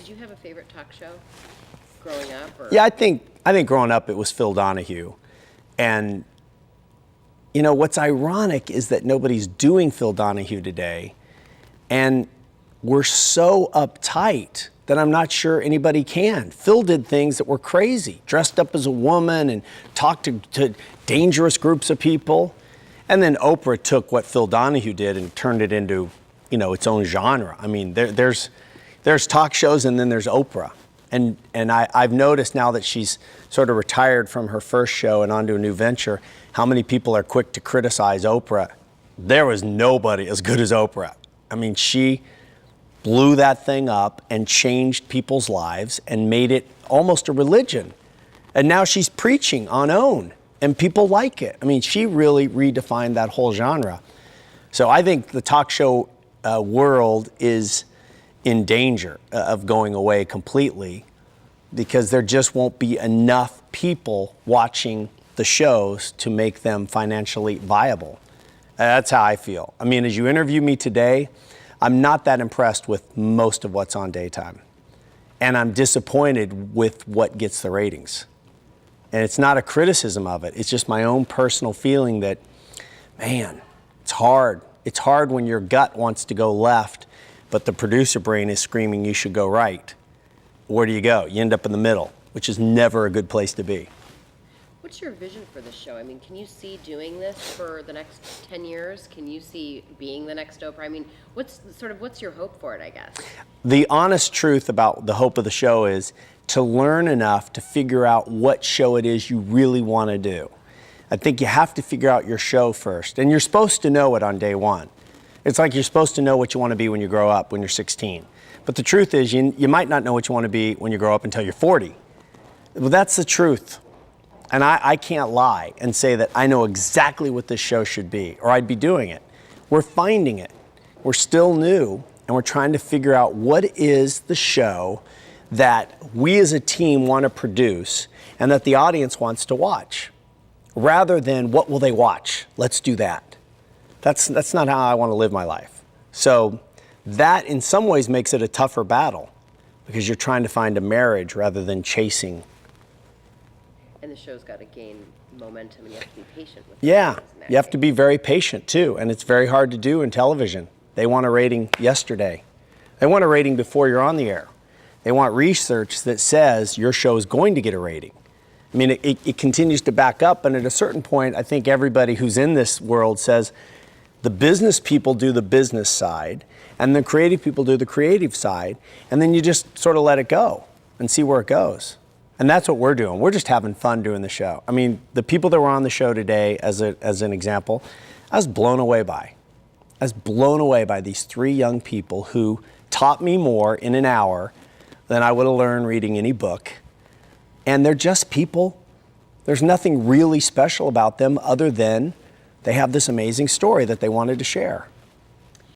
Did you have a favorite talk show growing up? Or? Yeah, I think growing up it was Phil Donahue. And, you know, what's ironic is that nobody's doing Phil Donahue today. And we're so uptight that I'm not sure anybody can. Phil did things that were crazy, dressed up as a woman and talked to dangerous groups of people. And then Oprah took what Phil Donahue did and turned it into, you know, its own genre. I mean, there's talk shows and then there's Oprah. And I've noticed now that she's sort of retired from her first show and onto a new venture, how many people are quick to criticize Oprah. There was nobody as good as Oprah. I mean, she blew that thing up and changed people's lives and made it almost a religion. And now she's preaching on OWN and people like it. I mean, she really redefined that whole genre. So I think the talk show world is in danger of going away completely because there just won't be enough people watching the shows to make them financially viable. That's how I feel. I mean, as you interview me today, I'm not that impressed with most of what's on daytime. And I'm disappointed with what gets the ratings. And it's not a criticism of it. It's just my own personal feeling that, man, it's hard. It's hard when your gut wants to go left, but the producer brain is screaming you should go right. Where do you go? You end up in the middle, which is never a good place to be. What's your vision for this show? I mean, can you see doing this for the next 10 years? Can you see being the next Oprah? I mean, what's your hope for it, I guess? The honest truth about the hope of the show is to learn enough to figure out what show it is you really want to do. I think you have to figure out your show first, and you're supposed to know it on day one. It's like you're supposed to know what you want to be when you grow up, when you're 16. But the truth is, you might not know what you want to be when you grow up until you're 40. Well, that's the truth. And I can't lie and say that I know exactly what this show should be, or I'd be doing it. We're finding it. We're still new, and we're trying to figure out what is the show that we as a team want to produce and that the audience wants to watch, rather than what will they watch? Let's do that. That's not how I want to live my life. So that in some ways makes it a tougher battle because you're trying to find a marriage rather than chasing. And the show's got to gain momentum and you have to be patient with it. Yeah, you have to be very patient too, and it's very hard to do in television. They want a rating yesterday. They want a rating before you're on the air. They want research that says your show is going to get a rating. I mean, it continues to back up, and at a certain point, I think everybody who's in this world says the business people do the business side, and the creative people do the creative side, and then you just sort of let it go and see where it goes. And that's what we're doing. We're just having fun doing the show. I mean, the people that were on the show today, as an example, I was blown away by. I was blown away by these three young people who taught me more in an hour than I would have learned reading any book. And they're just people. There's nothing really special about them other than they have this amazing story that they wanted to share.